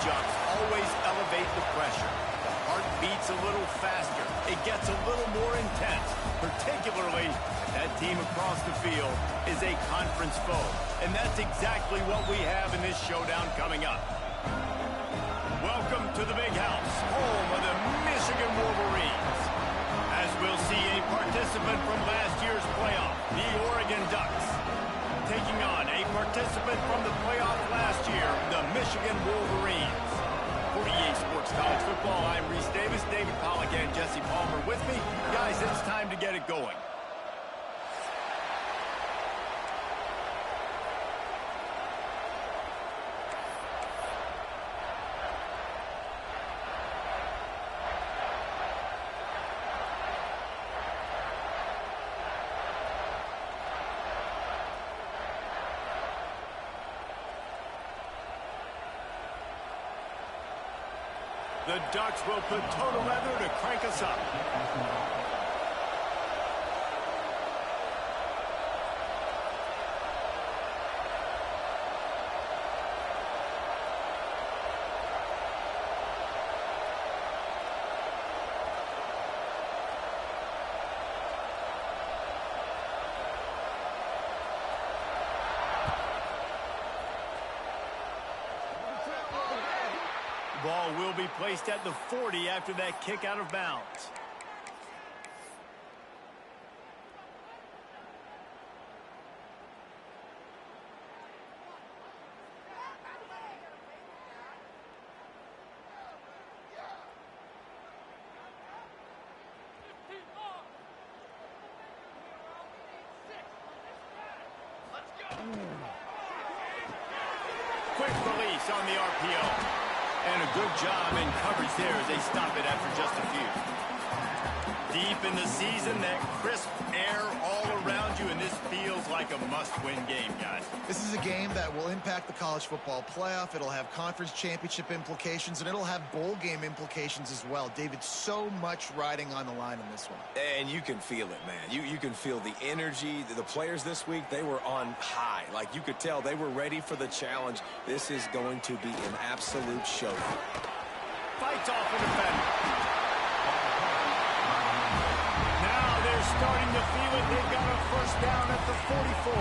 jumps always elevate the pressure. The heart beats a little faster. It gets a little more intense, particularly if that team across the field is a conference foe. And that's exactly what we have in this showdown coming up. Welcome to the Big House, home of the Michigan Wolverines. As we'll see a participant from last year's playoff, the Oregon Ducks, taking on a participant from the playoff last year, the Michigan Wolverines. For EA Sports College Football, I'm Reese Davis, David Pollack, and Jesse Palmer with me. Guys, it's time to get it going. The Ducks will put total leather to crank us up. Ball will be placed at the 40 after that kick out of bounds. Quick release on the RPO. And a good job in coverage there as they stop it after just a few. Deep in the season, that crisp air all around you, and this feels like a must-win game, guys. This is a game that will impact the college football playoff. It'll have conference championship implications, and it'll have bowl game implications as well. David, so much riding on the line in this one. And you can feel it, man. You can feel the energy. The players this week, they were on high. Like, you could tell they were ready for the challenge. This is going to be an absolute showdown. Fights off the defender. Now they're starting to feel it. They've got a first down at the 44.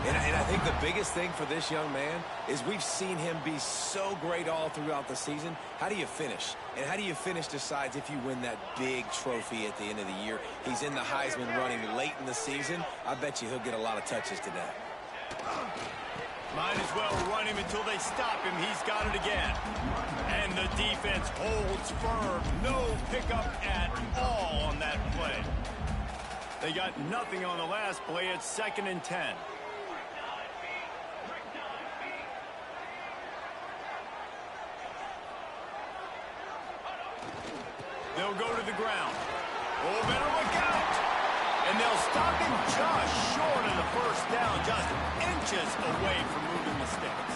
And I think the biggest thing for this young man is we've seen him be so great all throughout the season. How do you finish? And how do you finish decides if you win that big trophy at the end of the year. He's in the Heisman running late in the season. I bet you he'll get a lot of touches today. Might as well run him until they stop him. He's got it again. And the defense holds firm. No pickup at all on that play. They got nothing on the last play. It's 2nd and 10. They'll go to the ground. Oh, better look out. And they'll stop him just short of the first down, just inches away from moving the sticks.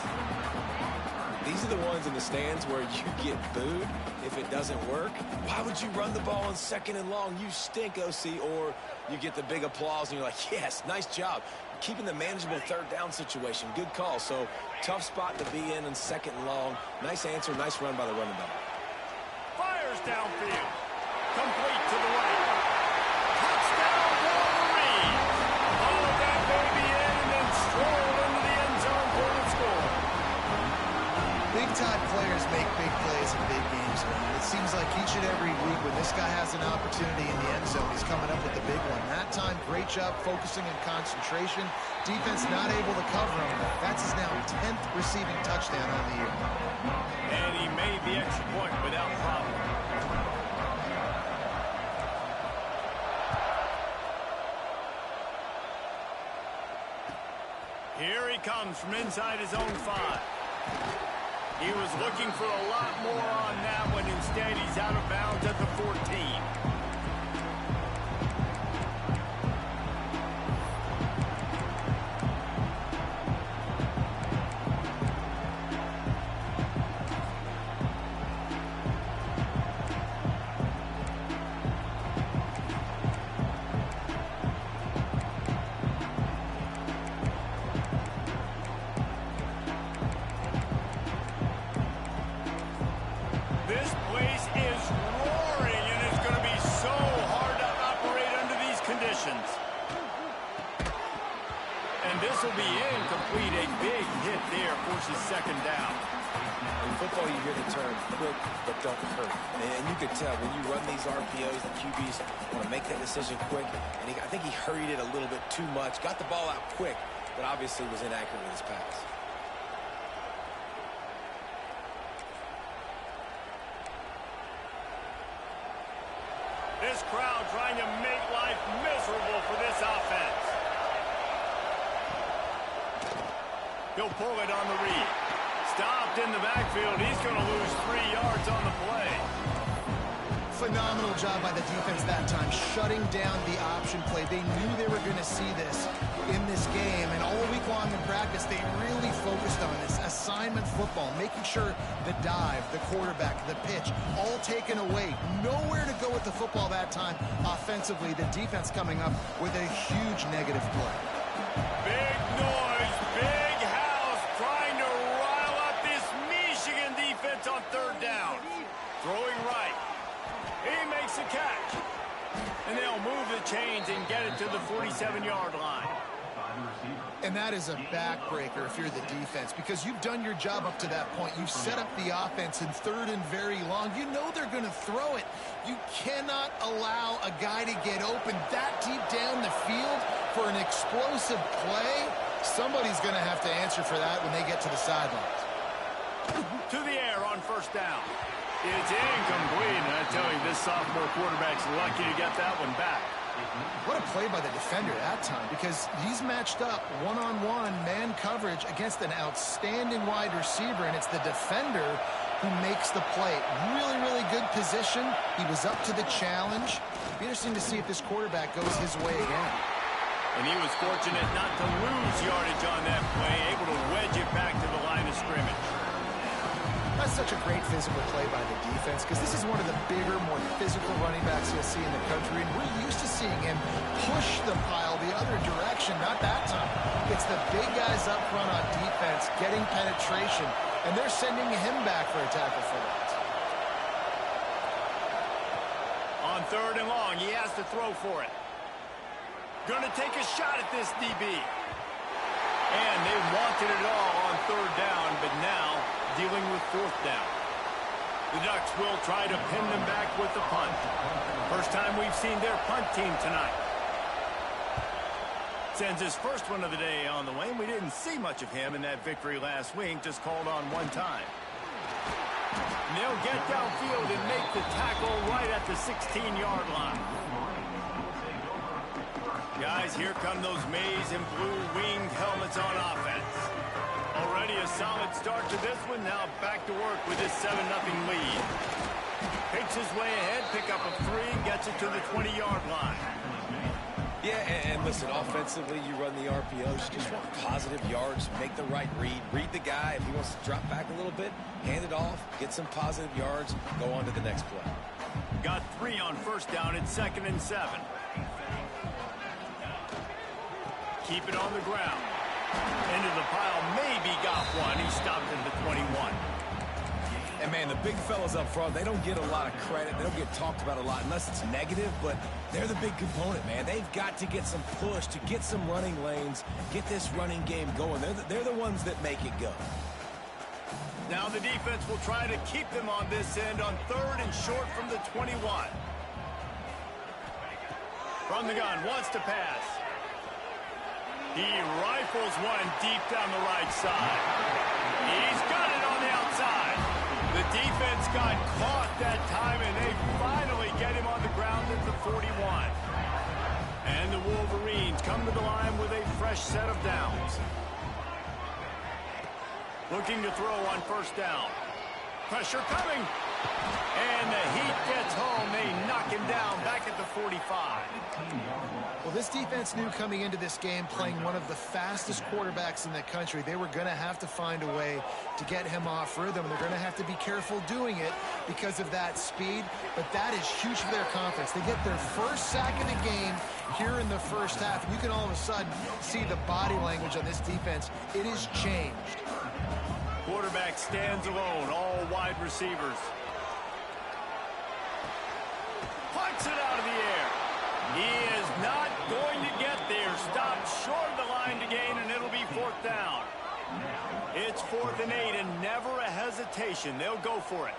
These are the ones in the stands where you get booed if it doesn't work. Why would you run the ball on 2nd and long? You stink, OC. Or you get the big applause and you're like, yes, nice job. Keeping the manageable 3rd down situation. Good call. So tough spot to be in 2nd and long. Nice answer, nice run by the running back. Fires downfield. Complete to the right. Touchdown, Wolverine. All of that baby in and then stroll into the end zone for the score. Big-time players make big plays in big games, man. It seems like each and every week when this guy has an opportunity in the end zone, he's coming up with the big one. That time, great job focusing and concentration. Defense not able to cover him. That's his now 10th receiving touchdown on the year. And he made the extra point without problem. Here he comes from inside his own 5. He was looking for a lot more on that one. Instead, he's out of bounds at the 14. And this will be incomplete. A big hit there forces second down. In football, you hear the term quick but don't hurt. And you could tell when you run these RPOs, the QBs want to make that decision quick. And I think he hurried it a little bit too much. Got the ball out quick, but obviously was inaccurate with his pass. This crowd trying to make life miserable for this offense. He'll pull it on the read. Stopped in the backfield. He's going to lose 3 yards on the play. Phenomenal job by the defense that time, shutting down the option play. They knew they were going to see this in this game, and all week long in practice, they really focused on this assignment football, making sure the dive, the quarterback, the pitch, all taken away. Nowhere to go with the football that time offensively. The defense coming up with a huge negative play. Big noise, big house, trying to rile up this Michigan defense on third down. Throwing right. He makes a catch. And they'll move the chains and get it to the 47-yard line. And that is a backbreaker if you're the defense, because you've done your job up to that point. You've set up the offense in third and very long. You know they're going to throw it. You cannot allow a guy to get open that deep down the field for an explosive play. Somebody's going to have to answer for that when they get to the sidelines. To the air on first down. It's incomplete, and I tell you, this sophomore quarterback's lucky to get that one back. What a play by the defender that time, because he's matched up one-on-one man coverage against an outstanding wide receiver, and it's the defender who makes the play. Really, really good position. He was up to the challenge. Be interesting to see if this quarterback goes his way again. And he was fortunate not to lose yardage on that play, able to wedge it back to the line of scrimmage. That's such a great physical play by the defense, because this is one of the bigger, more physical running backs you'll see in the country, and we're used to seeing him push the pile the other direction. Not that time. It's the big guys up front on defense getting penetration, and they're sending him back for a tackle for that. On third and long, he has to throw for it. Gonna take a shot at this DB. And they wanted it all on third down, but now dealing with fourth down. The Ducks will try to pin them back with the punt. First time we've seen their punt team tonight. Sends his first one of the day on the way. We didn't see much of him in that victory last week, just called on one time. And they'll get downfield and make the tackle right at the 16-yard line. Guys, here come those maize and blue winged helmets on offense. Already a solid start to this one. Now back to work with this 7-0 lead. Takes his way ahead, pick up a 3, gets it to the 20-yard line. Yeah, and listen, offensively, you run the RPOs. You just want positive yards, make the right read. Read the guy. If he wants to drop back a little bit, hand it off, get some positive yards, go on to the next play. Got 3 on first down at 2nd and 7. Keep it on the ground. Into the pile, maybe got one. He stopped at the 21. And, man, the big fellas up front, they don't get a lot of credit. They don't get talked about a lot unless it's negative, but they're the big component, man. They've got to get some push, to get some running lanes, get this running game going. They're the ones that make it go. Now the defense will try to keep them on this end on third and short from the 21. From the gun, wants to pass. He rifles one deep down the right side. He's got it on the outside. The defense got caught that time, and they finally get him on the ground at the 41. And the Wolverines come to the line with a fresh set of downs. Looking to throw on first down. Pressure coming. And the Heat gets home. They knock him down back at the 45. Well, this defense knew coming into this game, playing one of the fastest quarterbacks in the country, they were going to have to find a way to get him off rhythm. They're going to have to be careful doing it because of that speed, but that is huge for their confidence. They get their first sack of the game here in the first half, and you can all of a sudden see the body language on this defense. It has changed. Quarterback stands alone, all wide receivers. Punts it out of the air. He is not going to get there. Stopped short of the line to gain fourth down. It's 4th and 8, and never a hesitation. They'll go for it.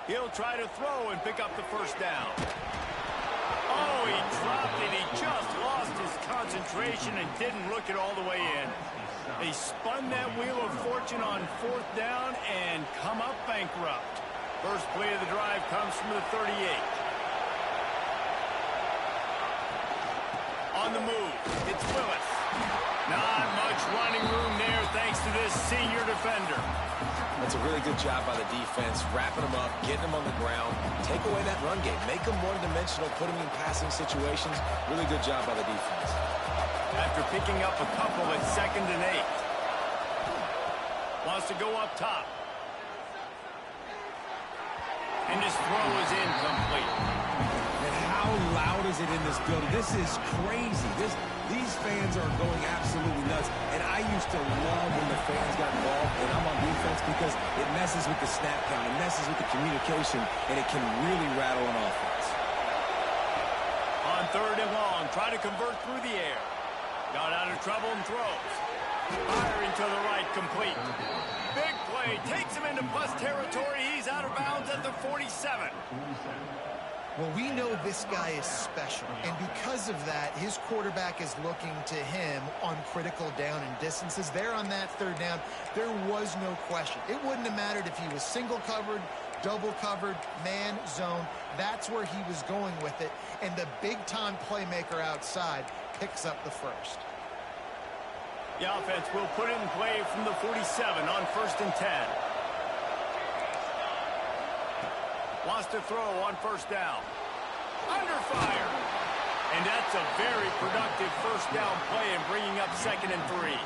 He'll try to throw and pick up the first down. Oh, he dropped it. He just lost his concentration and didn't look it all the way in. They spun that wheel of fortune on 4th down and come up bankrupt. First play of the drive comes from the 38. On the move, it's Willis. Not much running room there thanks to this senior defender. That's a really good job by the defense, wrapping them up, getting them on the ground, take away that run game, make them one-dimensional, put them in passing situations. Really good job by the defense. After picking up a couple at 2nd and 8. Wants to go up top. And his throw is incomplete. And how loud is it in this building? This is crazy. These fans are going absolutely nuts. And I used to love when the fans got involved, and I'm on defense, because it messes with the snap count, it messes with the communication, and it can really rattle an offense. On 3rd and long, try to convert through the air. Got out of trouble and throws. Firing to the right, complete. Big play, takes him into plus territory. He's out of bounds at the 47. Well, we know this guy is special, and because of that, his quarterback is looking to him on critical down and distances. There on that 3rd down, there was no question. It wouldn't have mattered if he was single covered, double covered, man, zone. That's where he was going with it, and the big-time playmaker outside picks up the first. The offense will put it in play from the 47 on 1st and 10. Wants to throw on 1st down. Under fire. And that's a very productive 1st down play and bringing up 2nd and 3.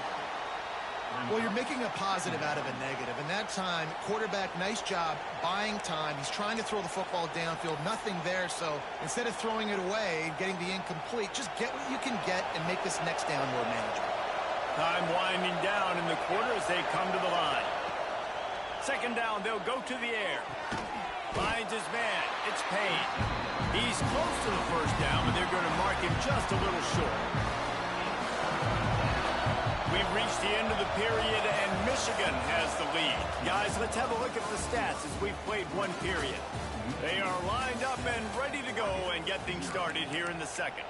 Well, you're making a positive out of a negative. And that time, quarterback, nice job buying time. He's trying to throw the football downfield. Nothing there. So instead of throwing it away and getting the incomplete, just get what you can get and make this next down more manageable. Time winding down in the quarter as they come to the line. 2nd down, they'll go to the air. Finds his man. It's Payne. He's close to the 1st down, but they're going to mark him just a little short. We've reached the end of the period, and Michigan has the lead. Guys, let's have a look at the stats as we've played one period. They are lined up and ready to go and get things started here in the 2nd.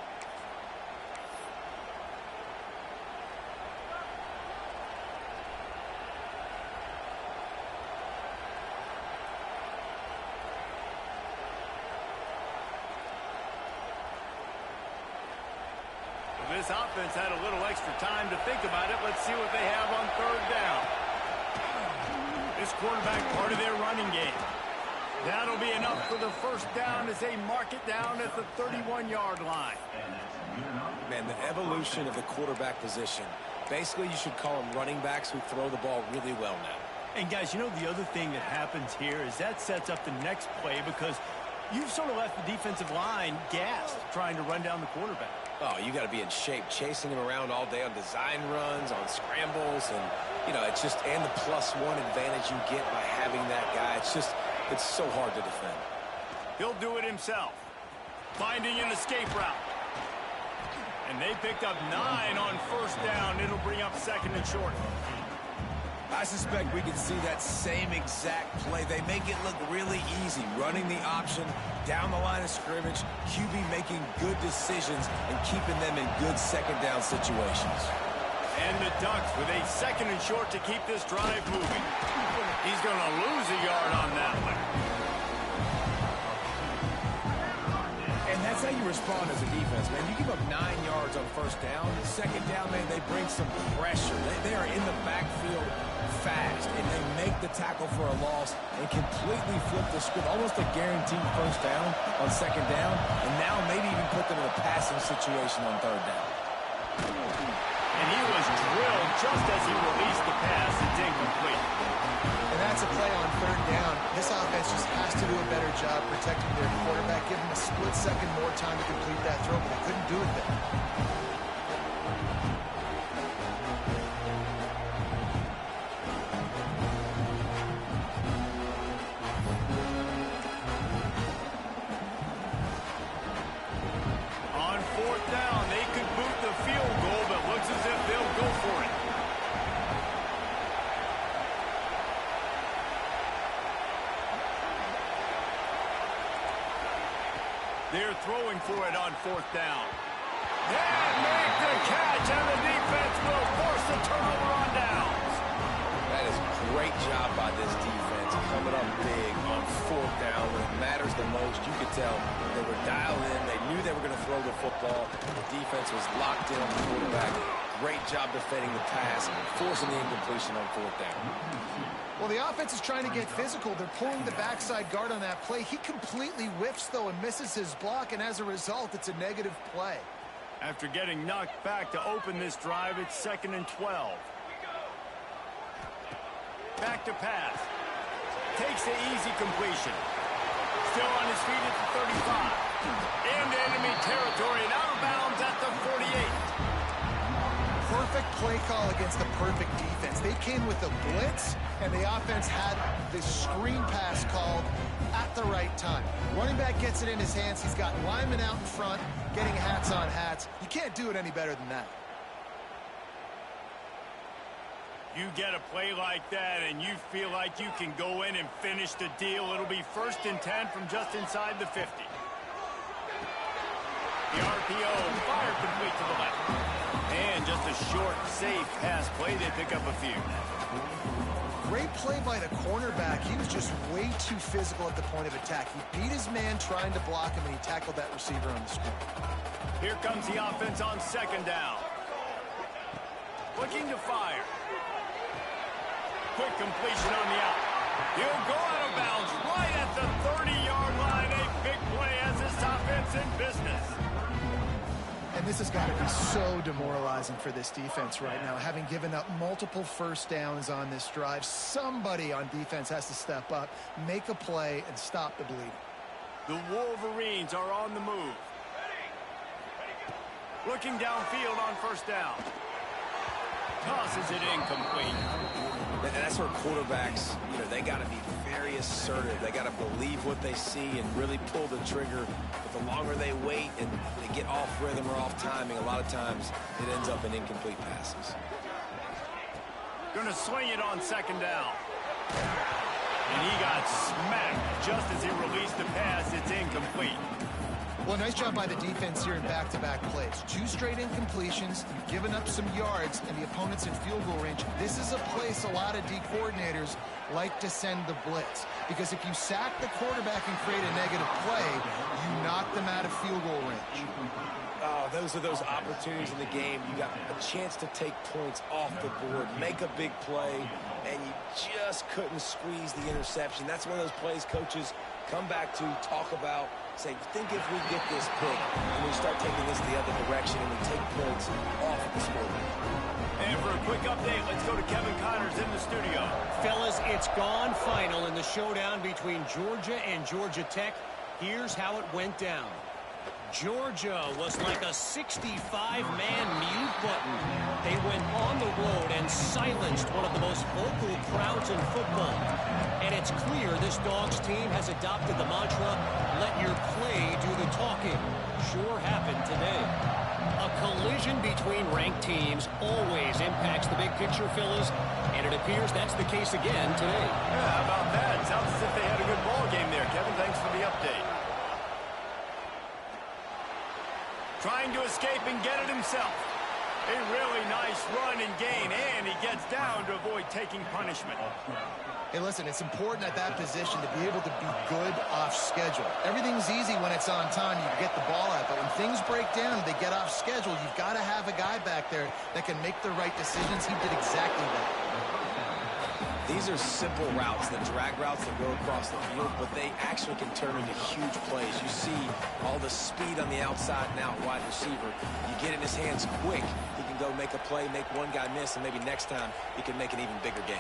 This offense had a little extra time to think about it. Let's see what they have on 3rd down. This quarterback part of their running game. That'll be enough for the 1st down as they mark it down at the 31-yard line. Man, the evolution of the quarterback position. Basically, you should call them running backs who throw the ball really well now. And guys, you know the other thing that happens here is that sets up the next play because you've sort of left the defensive line gassed trying to run down the quarterback. Oh, you got to be in shape, chasing him around all day on design runs, on scrambles, and, you know, it's just, and the +1 advantage you get by having that guy. It's so hard to defend. He'll do it himself. Finding an escape route. And they picked up 9 on 1st down. It'll bring up 2nd and short. I suspect we can see that same exact play. They make it look really easy, running the option down the line of scrimmage, QB making good decisions and keeping them in good 2nd down situations. And the Ducks with a 2nd and short to keep this drive moving. He's going to lose a yard on that one. And that's how you respond as a defense, man. You give up 9 yards on 1st down. 2nd down, man, they bring some pressure. They are in the backfield fast, and they make the tackle for a loss and completely flip the script. Almost a guaranteed 1st down on 2nd down, and now maybe even put them in a passing situation on 3rd down. And he was drilled just as he released the pass. It's incomplete. And that's a play on 3rd down. This offense just has to do a better job protecting their quarterback, give them a split second more time to complete that throw, but they couldn't do it there. They're throwing for it on 4th down. And make the catch, and the defense will force the turnover on downs. That is a great job by this defense, coming up big on 4th down when it matters the most. You could tell they were dialed in. They knew they were going to throw the football. The defense was locked in on the quarterback. Great job defending the pass, forcing the incompletion on 4th down. Well, the offense is trying to get physical. They're pulling the backside guard on that play. He completely whiffs, though, and misses his block, and as a result, it's a negative play. After getting knocked back to open this drive, it's 2nd and 12. Back to pass. Takes the easy completion. Still on his feet at the 35. Into enemy territory and out of bounds at the 48. Perfect play call against the perfect defense. They came with a blitz, and the offense had the screen pass called at the right time. Running back gets it in his hands. He's got linemen out in front, getting hats on hats. You can't do it any better than that. You get a play like that, and you feel like you can go in and finish the deal. It'll be 1st and 10 from just inside the 50. The RPO fired complete to the left. And just a short, safe pass play. They pick up a few. Great play by the cornerback. He was just way too physical at the point of attack. He beat his man trying to block him, and he tackled that receiver on the screen. Here comes the offense on 2nd down. Looking to fire. Quick completion on the out. He'll go out of bounds right at the 30-yard line. A big play as this offense in business. And this has got to be so demoralizing for this defense right now. Having given up multiple 1st downs on this drive, somebody on defense has to step up, make a play, and stop the bleeding. The Wolverines are on the move. Looking downfield on 1st down. Tosses it incomplete. And that's where quarterbacks, they got to be very assertive. They got to believe what they see and really pull the trigger. But the longer they wait and they get off rhythm or off timing, a lot of times it ends up in incomplete passes. Going to swing it on 2nd down. And he got smacked just as he released the pass. It's incomplete. Well, nice job by the defense here in back-to-back plays. 2 straight incompletions. You've given up some yards, and the opponent's in field goal range. This is a place a lot of D coordinators like to send the blitz. Because if you sack the quarterback and create a negative play, you knock them out of field goal range. Oh, those are those opportunities in the game. You got a chance to take points off the board, make a big play, and you just couldn't squeeze the interception. That's one of those plays coaches come back to, talk about, say, think if we get this pick and we start taking this the other direction and we take points off the scoreboard. And for a quick update, let's go to Kevin Connors in the studio. Fellas, it's gone final in the showdown between Georgia and Georgia Tech. Here's how it went down. Georgia was like a 65-man mute button. They went on the road and silenced one of the most vocal crowds in football. And it's clear this Dogs team has adopted the mantra, let your play do the talking. Sure happened today. A collision between ranked teams always impacts the big picture, fellas, and it appears that's the case again today. Yeah, how about that? Sounds as if they had a good ball game there, Kevin. Thanks for the update. Trying to escape and get it himself. A really nice run and gain, and he gets down to avoid taking punishment. Hey, listen, it's important at that position to be able to be good off schedule. Everything's easy when it's on time. You can get the ball out, but when things break down and they get off schedule, you've got to have a guy back there that can make the right decisions. He did exactly that. These are simple routes, the drag routes that go across the field, but they actually can turn into huge plays. You see all the speed on the outside and out wide receiver. You get in his hands quick, he can go make a play, make one guy miss, and maybe next time he can make an even bigger game.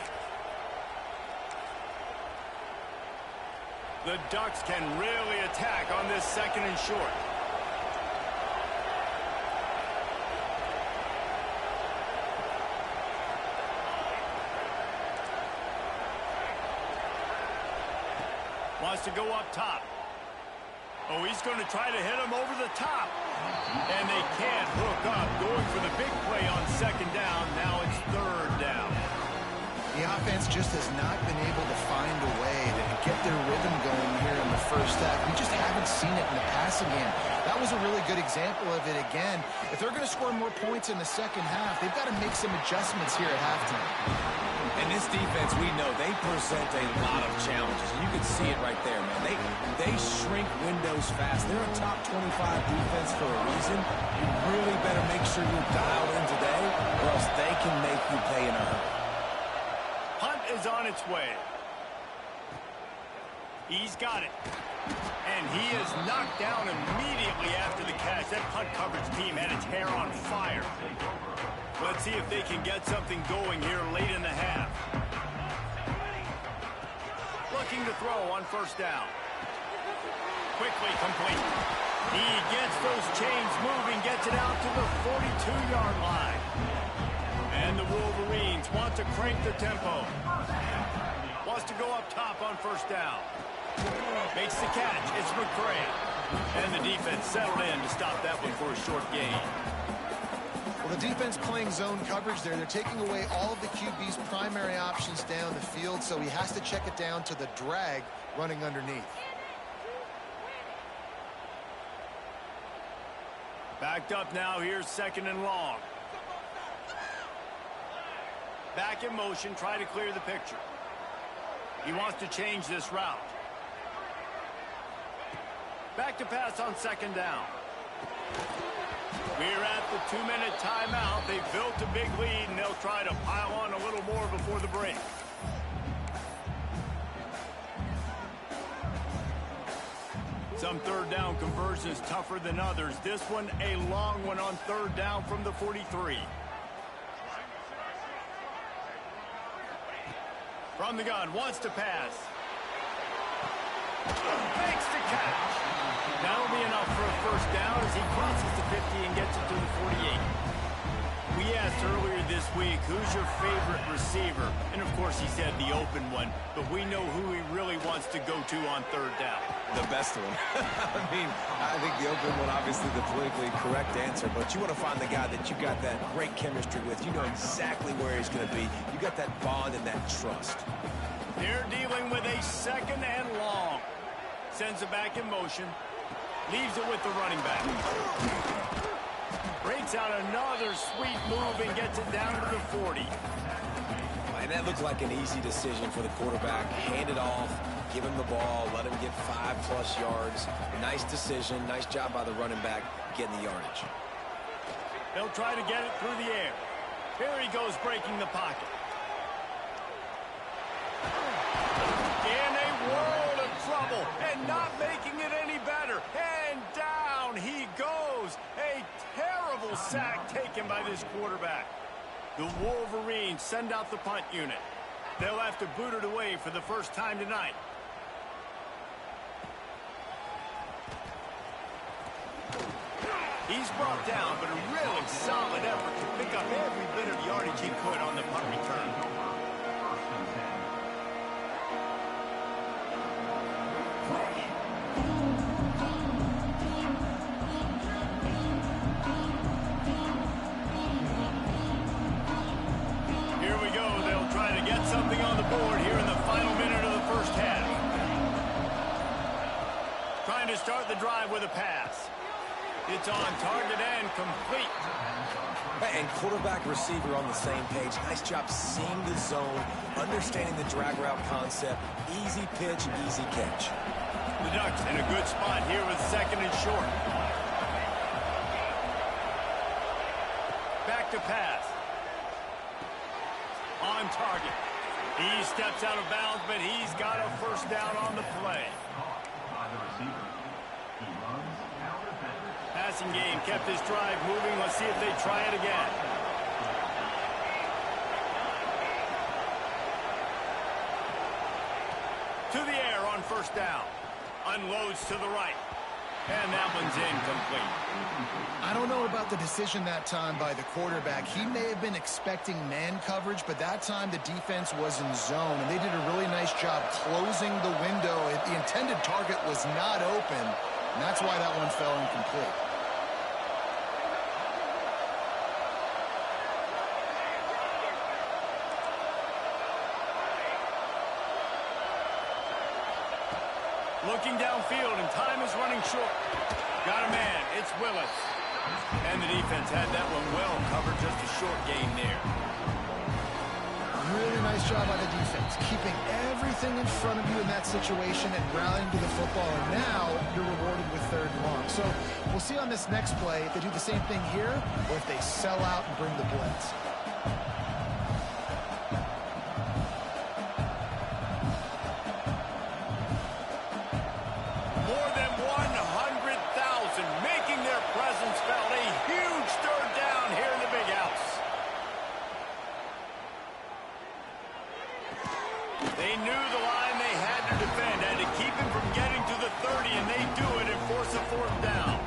The Ducks can really attack on this 2nd and short. Wants to go up top. Oh, he's going to try to hit him over the top. And they can't hook up. Going for the big play on 2nd down. Now it's 3rd down. The offense just has not been able to find a way to get their rhythm going here in the first half. We just haven't seen it in the passing game. That was a really good example of it again. If they're going to score more points in the second half, they've got to make some adjustments here at halftime. And this defense, we know, they present a lot of challenges. And you can see it right there, man. They shrink windows fast. They're a top 25 defense for a reason. You really better make sure you're dialed in today, or else they can make you pay in a hurry. Punt is on its way. He's got it. And he is knocked down immediately after the catch. That punt coverage team had its hair on fire. Let's see if they can get something going here late in the half. Looking to throw on first down. Quickly complete. He gets those chains moving, gets it out to the 42-yard line. And the Wolverines want to crank the tempo. Wants to go up top on first down. Makes the catch. It's McCray. And the defense settled in to stop that one for a short gain. Well, the defense playing zone coverage there. They're taking away all of the QB's primary options down the field, so he has to check it down to the drag running underneath. Backed up now. Here's second and long. Back in motion. Try to clear the picture. He wants to change this route. Back to pass on second down. We're at the 2-minute timeout. They've built a big lead, and they'll try to pile on a little more before the break. Some third down conversions tougher than others. This one, a long one on third down from the 43. From the gun, wants to pass. Makes the catch. That'll be enough for a first down as he crosses the 50 and gets it to the 48. We asked earlier this week, who's your favorite receiver? And, of course, he said the open one, but we know who he really wants to go to on third down. The best one. I mean, I think the open one, obviously the politically correct answer, but you want to find the guy that you got that great chemistry with. You know exactly where he's going to be. You got that bond and that trust. They're dealing with a second and long. Sends it back in motion. Leaves it with the running back. Breaks out another sweet move and gets it down to the 40. And that looked like an easy decision for the quarterback. Hand it off, give him the ball, let him get 5+ yards. Nice decision. Nice job by the running back getting the yardage. They'll try to get it through the air. Here he goes breaking the pocket. In a world of trouble and not making it any better. And down he goes. A terrible sack taken by this quarterback. The Wolverines send out the punt unit. They'll have to boot it away for the first time tonight. He's brought down, but a really solid effort to pick up every bit of yardage he could on the punt return. Here we go. They'll try to get something on the board here in the final minute of the first half. Trying to start the drive with a pass. It's on target and complete. And quarterback receiver on the same page. Nice job seeing the zone, understanding the drag route concept. Easy pitch, easy catch. The Ducks in a good spot here with second and short. Back to pass. On target. He steps out of bounds, but he's got a first down on the play. Passing game kept his drive moving. Let's see if they try it again. To the air on first down. Unloads to the right. And that one's incomplete. I don't know about the decision that time by the quarterback. He may have been expecting man coverage, but that time the defense was in zone, and they did a really nice job closing the window. The intended target was not open, and that's why that one fell incomplete. Looking downfield, and time is running short. Got a man. It's Willis. And the defense had that one well covered. Just a short gain there. Really nice job by the defense, keeping everything in front of you in that situation and rallying to the football. And now you're rewarded with 3rd and long. So we'll see on this next play if they do the same thing here or if they sell out and bring the blitz. More than 100,000 making their presence felt. A huge 3rd down here in the big house. They knew the line they had to defend, had to keep him from getting to the 30, and they do it and force a 4th down.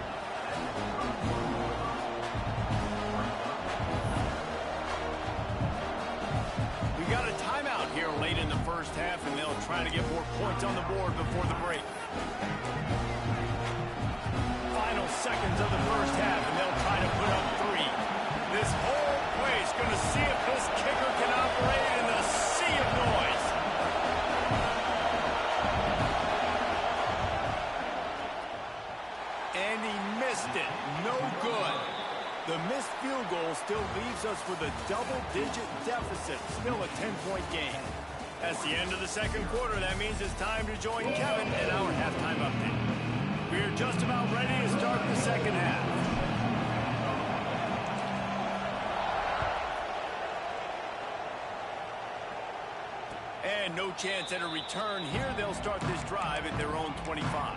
We got a timeout here late in the 1st half, and they'll try to get more points on the board before the break. Final seconds of the 1st half, and they'll try to put up 3. This whole place going to see if this kicker can operate in the sea of noise. And he missed it. No good. The missed field goal still leaves us with a double-digit deficit. Still a 10-point game. That's the end of the 2nd quarter. That means it's time to join Kevin in our halftime update. We're just about ready to start the 2nd half. And no chance at a return here. They'll start this drive at their own 25.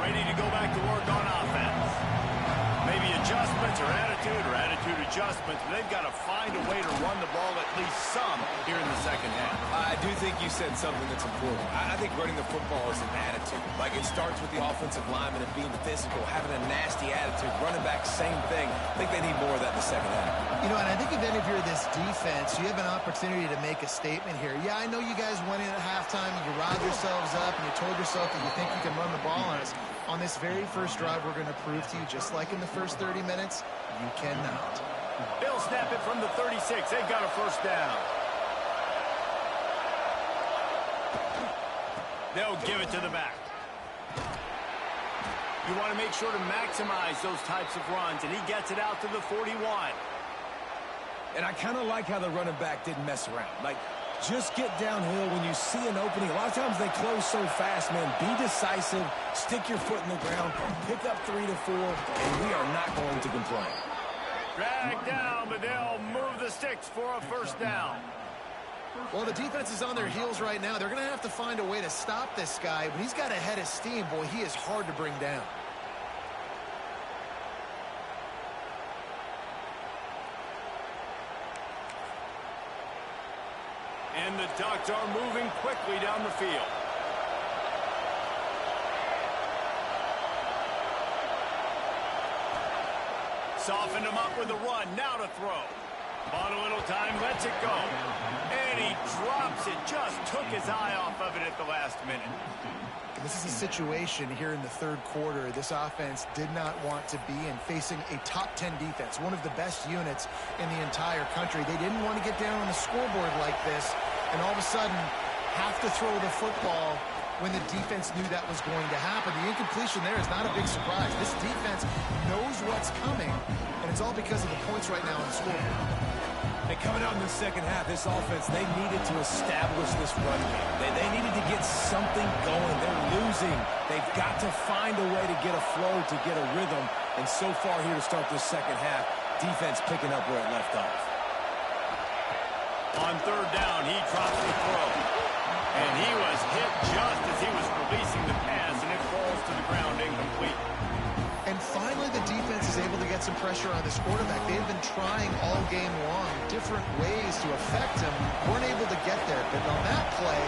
Ready to go back to work on offense. Maybe adjustments or attitude adjustments, but they've got to find a way to run the ball at least some here in the 2nd half. I do think you said something that's important. I think running the football is an attitude. Like, it starts with the offensive lineman and being physical, having a nasty attitude. Running back, same thing. I think they need more of that in the 2nd half. You know, and I think if any of you are this defense, you have an opportunity to make a statement here. Yeah, I know you guys went in at halftime and you riled yourselves up and you told yourself that you think you can run the ball on us. On this very first drive, we're going to prove to you, just like in the first 30 minutes, you cannot. They'll snap it from the 36. They've got a 1st down. They'll give it to the back. You want to make sure to maximize those types of runs, and he gets it out to the 41. And I kind of like how the running back didn't mess around. Like, just get downhill when you see an opening. A lot of times they close so fast, man. Be decisive, stick your foot in the ground, pick up 3 to 4, and we are not going to complain. Drag down, but they'll move the sticks for a 1st down. Well, the defense is on their heels right now. They're going to have to find a way to stop this guy. When he's got a head of steam, boy, he is hard to bring down. And the Ducks are moving quickly down the field. Softened him up with a run. Now to throw. Bought a little time, lets it go. And he drops it. Just took his eye off of it at the last minute. This is a situation here in the 3rd quarter this offense did not want to be in, facing a top 10 defense, one of the best units in the entire country. They didn't want to get down on the scoreboard like this and all of a sudden have to throw the football when the defense knew that was going to happen. The incompletion there is not a big surprise. This defense knows what's coming, and it's all because of the points right now on the scoreboard. And coming out in the 2nd half, this offense, they needed to establish this run game. They needed to get something going. They're losing. They've got to find a way to get a flow, to get a rhythm. And so far here to start this 2nd half, defense picking up where it left off. On 3rd down, he drops the throw. And he was hit just as he was releasing the pass, and it falls to the ground incomplete. And finally, the defense is able to get some pressure on this quarterback. They've been trying all game long different ways to affect him. Weren't able to get there. But on that play,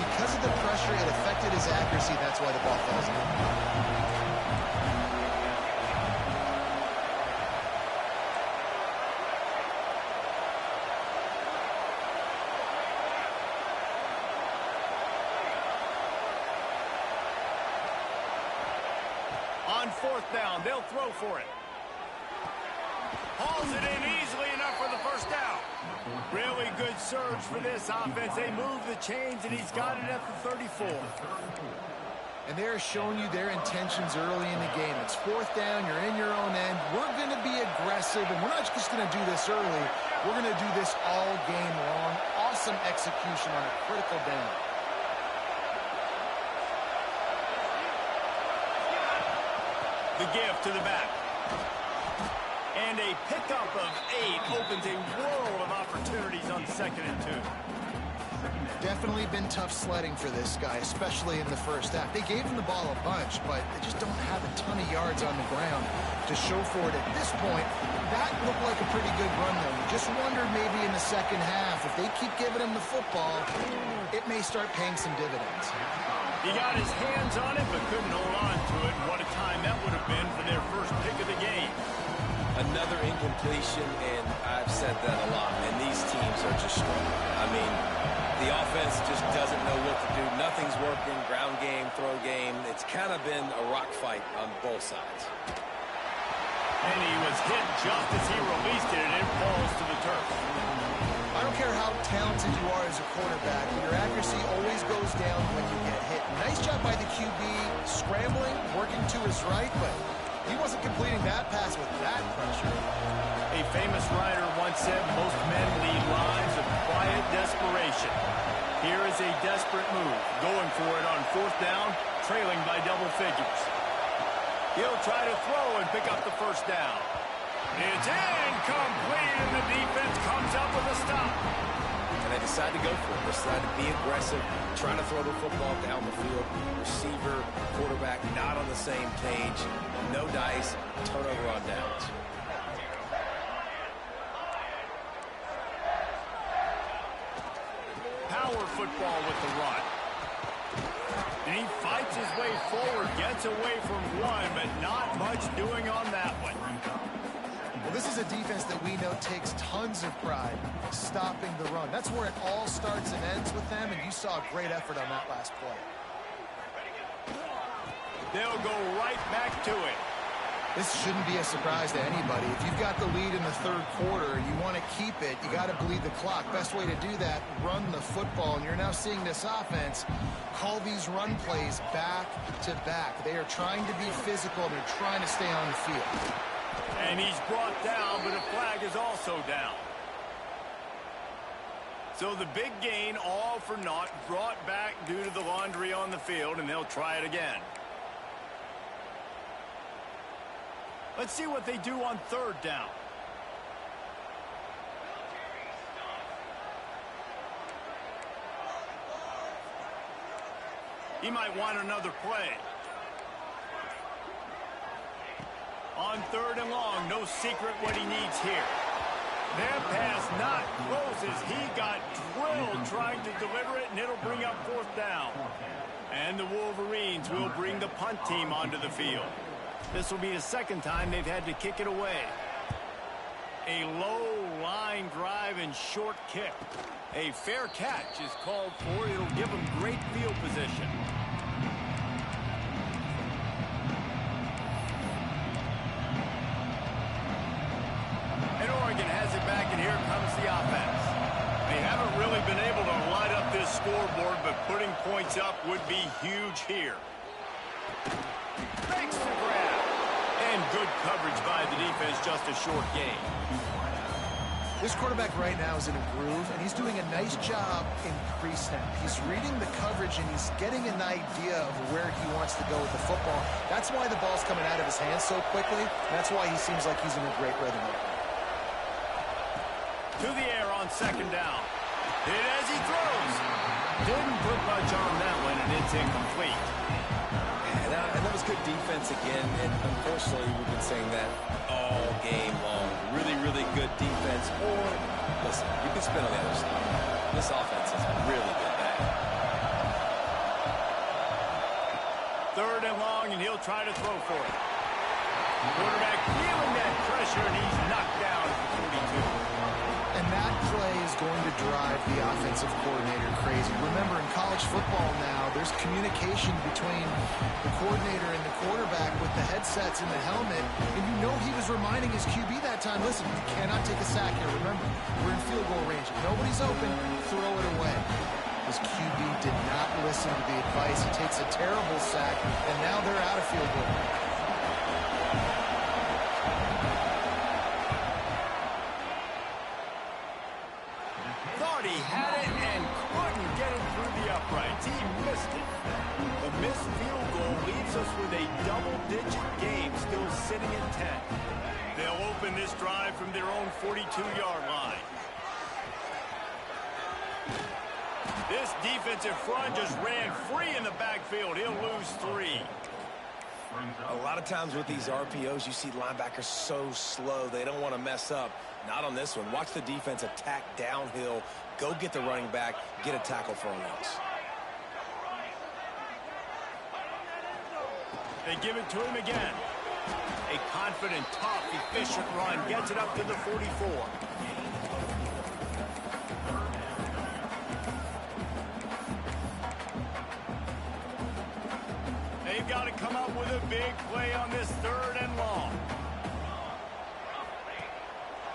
because of the pressure, it affected his accuracy. That's why the ball falls in. On 4th down, they'll throw for it. Hauls it in easily enough for the first down. Really good surge for this offense. They move the chains, and he's got it at the 34. And they're showing you their intentions early in the game. It's fourth down. You're in your own end. We're going to be aggressive, and we're not just going to do this early. We're going to do this all game long. Awesome execution on a critical down. The give to the back. And a pickup of 8 opens a world of opportunities on 2nd and 2. Definitely been tough sledding for this guy, especially in the first half. They gave him the ball a bunch, but they just don't have a ton of yards on the ground to show for it at this point. That looked like a pretty good run, though. You just wondered maybe in the second half, if they keep giving him the football, it may start paying some dividends. He got his hands on it, but couldn't hold on to it. And what a time that would have been for their first pick of the game. Another incompletion, and I've said that a lot, and these teams are just struggling. I mean, the offense just doesn't know what to do. Nothing's working, ground game, throw game. It's kind of been a rock fight on both sides. And he was hit just as he released it, and it falls to the turf. I don't care how talented you are as a quarterback, your accuracy always goes down when you get hit. Nice job by the QB, scrambling, working to his right, but he wasn't completing that pass with that pressure. A famous writer once said, most men lead lives of quiet desperation. Here is a desperate move, going for it on 4th down, trailing by double figures. He'll try to throw and pick up the first down. It's incomplete, and the defense comes up with a stop. And they decide to go for it. They decide to be aggressive, trying to throw the football down the field. Receiver, quarterback, not on the same page. No dice, turnover on downs. Power football with the run. And he fights his way forward, gets away from one, but not much doing on that one. Well, this is a defense that we know takes tons of pride stopping the run. That's where it all starts and ends with them, and you saw a great effort on that last play. They'll go right back to it. This shouldn't be a surprise to anybody. If you've got the lead in the third quarter, you want to keep it, you got to bleed the clock. Best way to do that, run the football. And you're now seeing this offense call these run plays back to back. They are trying to be physical, and they're trying to stay on the field. And he's brought down, but a flag is also down. So the big gain, all for naught, brought back due to the laundry on the field, and they'll try it again. Let's see what they do on 3rd down. He might want another play. On 3rd and long, no secret what he needs here. Their pass not close as he got drilled trying to deliver it, and it'll bring up 4th down. And the Wolverines will bring the punt team onto the field. This will be the second time they've had to kick it away. A low line drive and short kick. A fair catch is called for. It'll give them great field position. And Oregon has it back, and here comes the offense. They haven't really been able to light up this scoreboard, but putting points up would be huge here. Makes the grab. And good coverage by the defense, just a short gain. This quarterback right now is in a groove, and he's doing a nice job in pre-snap. He's reading the coverage, and he's getting an idea of where he wants to go with the football. That's why the ball's coming out of his hands so quickly. That's why he seems like he's in a great rhythm right now. To the air on 2nd down. Hit as he throws. Didn't put much on that one, and it's incomplete. And that was good defense again, and unfortunately we've been saying that all game long. Really, really good defense. Or, listen, you can spin on the other side. This offense has really been bad. 3rd and long, and he'll try to throw for it. Quarterback feeling that pressure, and he's knocked down at the 42. And that play is going to drive the offensive coordinator crazy. Remember, in college football now, there's communication between the coordinator and the quarterback with the headsets and the helmet, and you know he was reminding his QB that time, listen, you cannot take a sack here. Remember, we're in field goal range. If nobody's open, throw it away. His QB did not listen to the advice. He takes a terrible sack, and now they're out of field goal. Thought he had it and couldn't get it through the uprights. He missed it. The missed field goal leaves us with a double-digit game still sitting at 10. They'll open this drive from their own 42-yard line. This defensive front just ran free in the backfield. He'll lose 3. A lot of times with these RPOs, you see linebackers so slow. They don't want to mess up. Not on this one. Watch the defense attack downhill. Go get the running back. Get a tackle for a loss. They give it to him again. A confident, tough, efficient run. Gets it up to the 44. They've got to come up with a big play on this 3rd and long.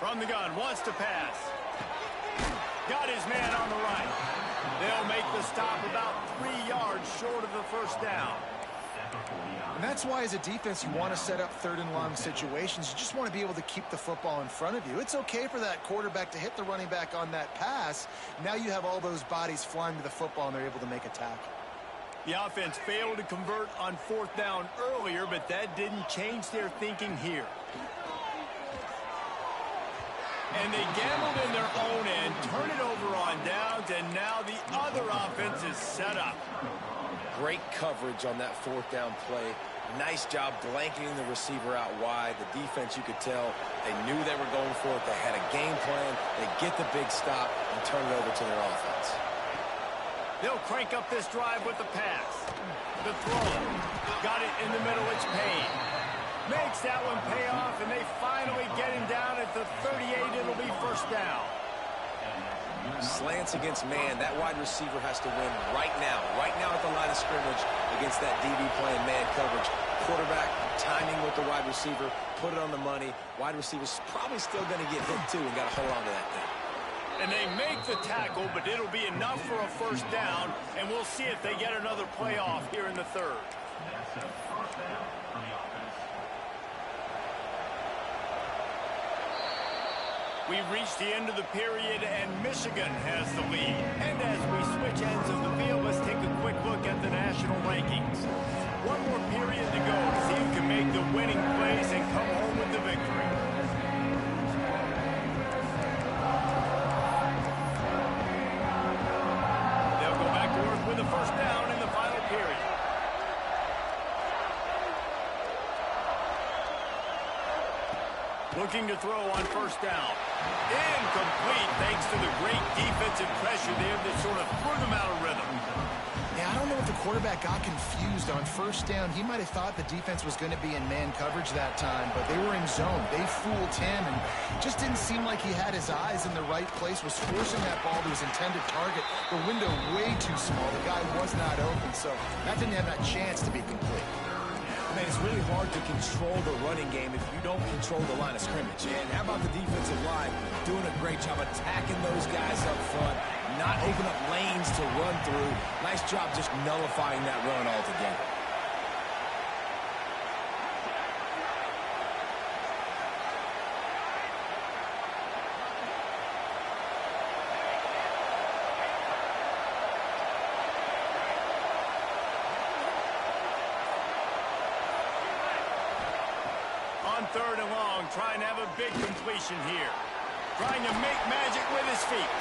From the gun, wants to pass. Got his man on the right. They'll make the stop about 3 yards short of the first down. And that's why, as a defense, you want to set up 3rd and long situations. You just want to be able to keep the football in front of you. It's okay for that quarterback to hit the running back on that pass. Now you have all those bodies flying to the football, and they're able to make a tackle. The offense failed to convert on 4th down earlier, but that didn't change their thinking here. And they gambled in their own end, turn it over on downs, and now the other offense is set up. Great coverage on that 4th down play. Nice job blanketing the receiver out wide. The defense, you could tell, they knew they were going for it. They had a game plan. They get the big stop and turn it over to their offense. They'll crank up this drive with the pass. The throw. Got it in the middle. It's Payne. Makes that one pay off, and they finally get him down at the 38. It'll be first down. Slants against man. That wide receiver has to win right now at the line of scrimmage against that DB playing man coverage. Quarterback, timing with the wide receiver, put it on the money. Wide receiver's probably still going to get hit too and got to hold on to that thing. And they make the tackle, but it'll be enough for a first down, and we'll see if they get another playoff here in the 3rd. We've reached the end of the period, and Michigan has the lead. And as we switch ends of the field, let's take a quick look at the national rankings. One more period to go to see who can make the winning plays and come home with the victory. They'll go back to work with the first down in the final period. Looking to throw on first down. Incomplete thanks to the great defensive pressure there that sort of threw them out of rhythm. Yeah, I don't know if the quarterback got confused on first down. He might have thought the defense was going to be in man coverage that time, but they were in zone. They fooled him, and just didn't seem like he had his eyes in the right place, was forcing that ball to his intended target. The window way too small. The guy was not open, so that didn't have that chance to be complete. Man, it's really hard to control the running game if you don't control the line of scrimmage. And how about the defensive line doing a great job attacking those guys up front, not open up lanes to run through. Nice job just nullifying that run altogether. On 3rd and long, trying to have a big completion here. Trying to make magic with his feet.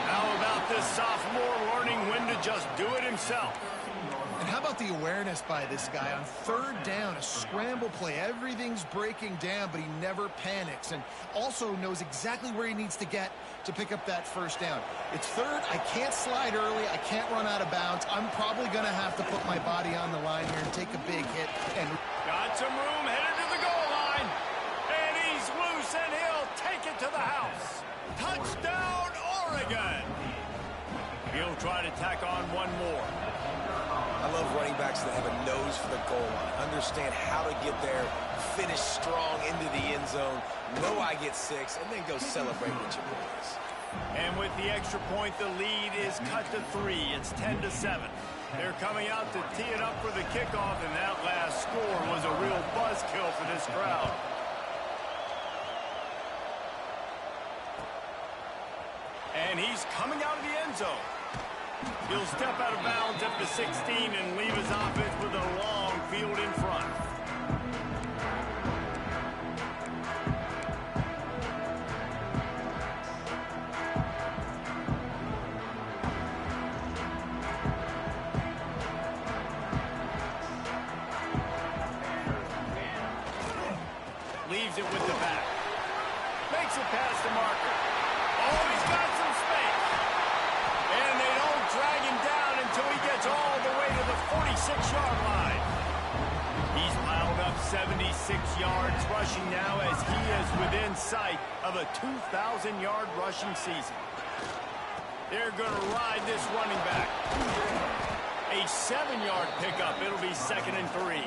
How about this sophomore learning when to just do it himself? And how about the awareness by this guy on 3rd down, a scramble play. Everything's breaking down, but he never panics and also knows exactly where he needs to get to pick up that first down. It's 3rd. I can't slide early. I can't run out of bounds. I'm probably going to have to put my body on the line here and take a big hit. And got some room, headed to the goal line. And he's loose, and he'll take it to the house. Touchdown, Oregon! Michigan. He'll try to tack on one more. I love running backs that have a nose for the goal line, understand how to get there, finish strong into the end zone, know I get 6, and then go celebrate with your boys. And with the extra point, the lead is cut to 3. It's 10-7. They're coming out to tee it up for the kickoff, and that last score was a real buzzkill for this crowd. And he's coming out of the end zone. He'll step out of bounds at the 16 and leave his offense with a long field in front. Leaves it with the back. Makes it past the marker. Oh, he's got some space. And they don't drag him down until he gets all the way to the 46-yard line. He's piled up 76 yards rushing now as he is within sight of a 2,000-yard rushing season. They're going to ride this running back. A 7-yard pickup. It'll be 2nd and 3.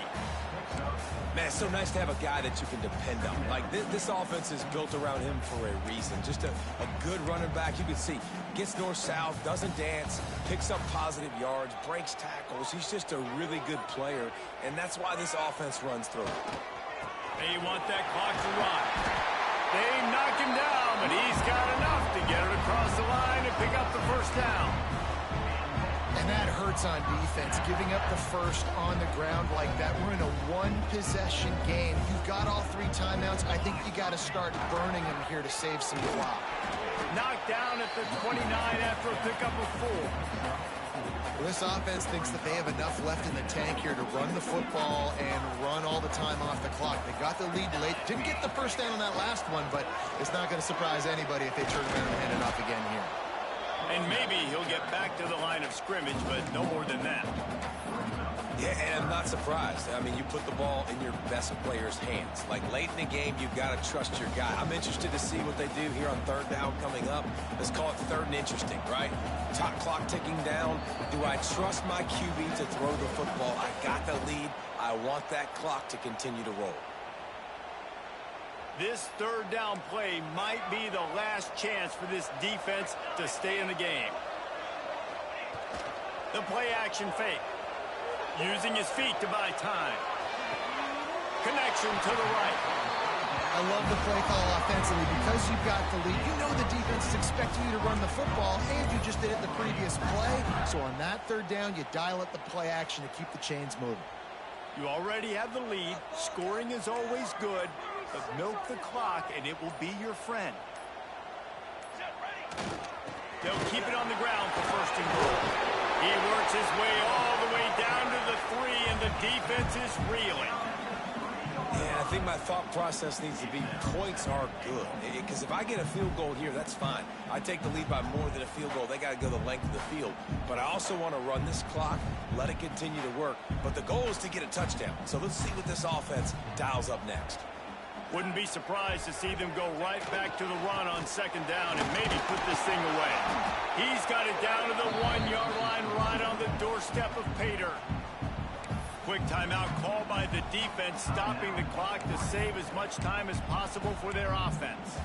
Man, it's so nice to have a guy that you can depend on. Like, this offense is built around him for a reason. Just a good running back. You can see, gets north-south, doesn't dance, picks up positive yards, breaks tackles. He's just a really good player, and that's why this offense runs through. They want that clock to run. They knock him down, but he's got enough to get it across the line and pick up the first down. And that hurts on defense, giving up the first on the ground like that. We're in a one-possession game. You've got all 3 timeouts. I think you got to start burning them here to save some clock. Knocked down at the 29 after a pickup of 4. Well, this offense thinks that they have enough left in the tank here to run the football and run all the time off the clock. They got the lead late. Didn't get the first down on that last one, but it's not going to surprise anybody if they turn around and hand it off again here. And maybe he'll get back to the line of scrimmage, but no more than that. Yeah, and I'm not surprised. I mean, you put the ball in your best player's hands. Like, late in the game, you've got to trust your guy. I'm interested to see what they do here on 3rd down coming up. Let's call it 3rd and interesting, right? Top clock ticking down. Do I trust my QB to throw the football? I got the lead. I want that clock to continue to roll. This 3rd down play might be the last chance for this defense to stay in the game. The play action fake. Using his feet to buy time. Connection to the right. I love the play call offensively because you've got the lead. You know the defense is expecting you to run the football, and you just did it the previous play. So on that 3rd down, you dial up the play action to keep the chains moving. You already have the lead. Scoring is always good, but milk the clock, and it will be your friend. They'll keep it on the ground for 1st and goal. He works his way all the way down to the 3, and the defense is reeling. Yeah, I think my thought process needs to be points are good. Because if I get a field goal here, that's fine. I take the lead by more than a field goal. They got to go the length of the field. But I also want to run this clock, let it continue to work. But the goal is to get a touchdown. So let's see what this offense dials up next. Wouldn't be surprised to see them go right back to the run on 2nd down and maybe put this thing away. He's got it down to the 1-yard line right on the doorstep of Pater. Quick timeout called by the defense, stopping the clock to save as much time as possible for their offense.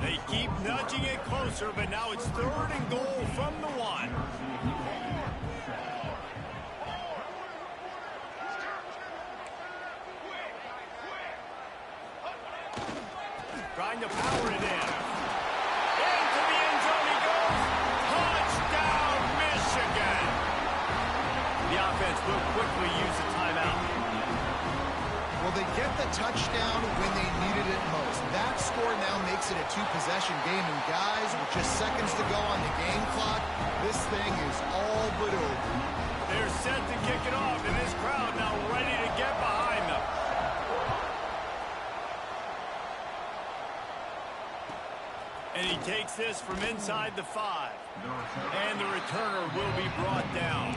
They keep nudging it closer, but now it's 3rd and goal from the 1. Trying to power it in. Into the end zone he goes. Touchdown, Michigan. The offense will quickly use a timeout. Well, they get the touchdown when they needed it most. That score now makes it a 2-possession game. And guys, with just seconds to go on the game clock, this thing is all but over. They're set to kick it off, and this crowd now ready to get behind them. And he takes this from inside the 5. And the returner will be brought down.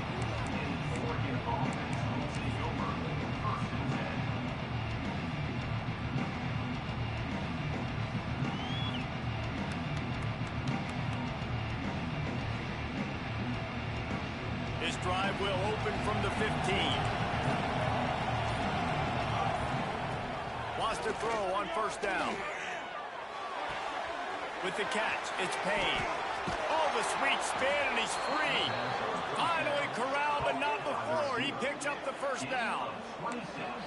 drive will open from the 15. Lost a throw on first down. With the catch, it's Payne. Oh, the sweet spin, and he's free. Finally corralled, but not before. He picks up the first down.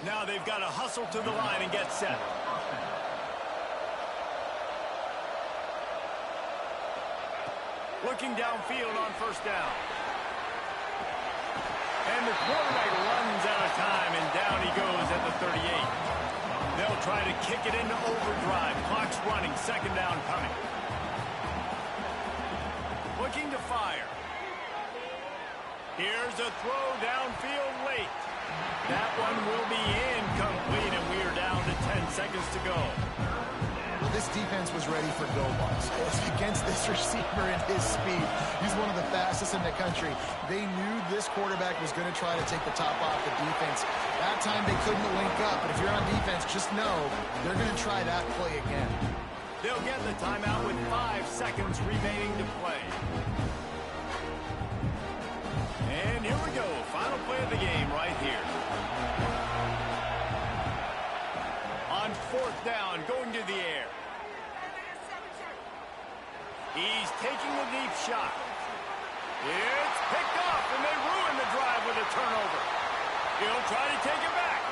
Now they've got to hustle to the line and get set. Looking downfield on first down. And the quarterback runs out of time, and down he goes at the 38. They'll try to kick it into overdrive. Clock's running, second down coming. Looking to fire. Here's a throw downfield late. That one will be incomplete, and we are down to 10 seconds to go. Well, this defense was ready for go balls. Against this receiver and his speed. He's one of the fastest in the country. They knew this quarterback was going to try to take the top off the defense. That time they couldn't link up, but if you're on defense, just know they're going to try that play again. They'll get the timeout with 5 seconds remaining to play. And here we go. Final play of the game right here. On fourth down, going to the air. He's taking a deep shot. It's picked off, and they ruin the drive with a turnover. He'll try to take it back.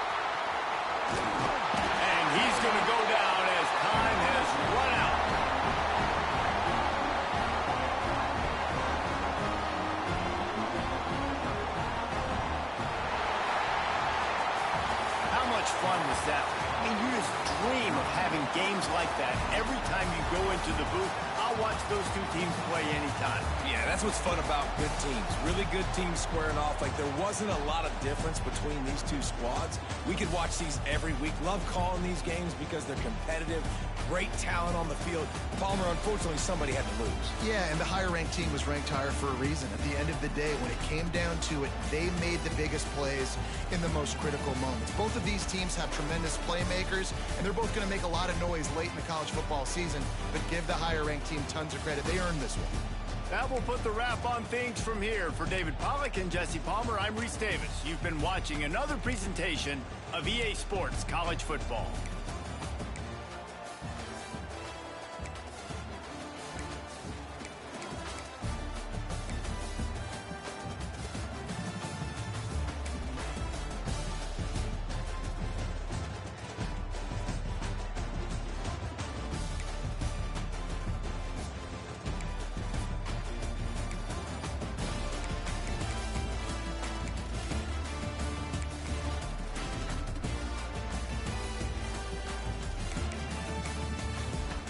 And he's going to go down as time has run out. How much fun was that? I mean, you just dream of having games like that every time you go into the booth. I'll watch those two teams play anytime. Yeah, that's what's fun about good teams. Really good teams squaring off. Like, there wasn't a lot of difference between these two squads. We could watch these every week. Love calling these games because they're competitive. Great talent on the field. Palmer, unfortunately, somebody had to lose. Yeah, and the higher-ranked team was ranked higher for a reason. At the end of the day, when it came down to it, they made the biggest plays in the most critical moments. Both of these teams have tremendous playmakers, and they're both going to make a lot of noise late in the college football season, but give the higher-ranked team tons of credit. They earned this one. That will put the wrap on things from here. For David Pollack and Jesse Palmer, I'm Reese Davis. You've been watching another presentation of EA Sports College Football.